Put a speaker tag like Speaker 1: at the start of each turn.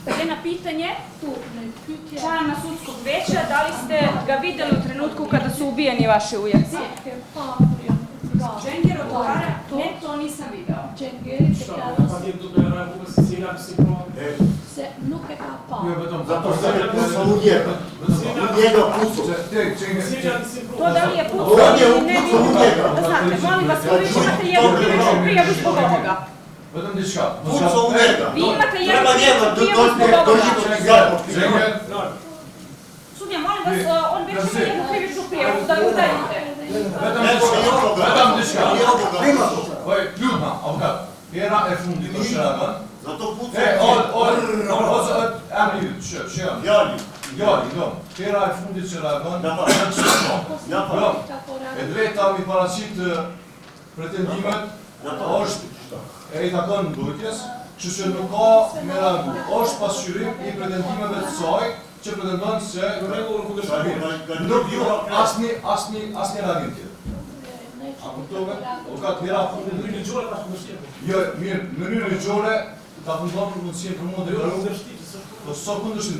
Speaker 1: Jedno pitanje, član na sudskog veća, da li ste ga vidjeli u trenutku kada su ubijeni vaši ujeci? Dženger odgovara, ne, to nisam video.
Speaker 2: Zato što je pucao u njega. U njega pucao.
Speaker 1: To da li je pucao ili ne vidjeli? Znate, molim vas, vi imate jednu krivičnu prijavu zbog ovoga.
Speaker 2: Pucao u njega.
Speaker 1: Vi imate jednu krivičnu prijavu zbog ovoga. Sudija, molim vas, on već ima jednu krivičnu prijavu, da ga udaljite.
Speaker 3: Ljudna, avkat. Era e fundit të shëragën.
Speaker 2: Zato pucao.
Speaker 3: Jali, era e fundit shëragën. E drejta mi paraqit pretendimet është e i takon mbrojtjes, kështu që nuk ka me reagu. Është pasqyrim i pretendimeve të saj që pretendon se nuk ju asnjë reagim tjetër. A kuptove? Avkat, era fundit në ligjore ka fundështje. Jo, mirë, në mënyrë ligjore ta fundon për mundësien për mund dhe po sa kundërshtim,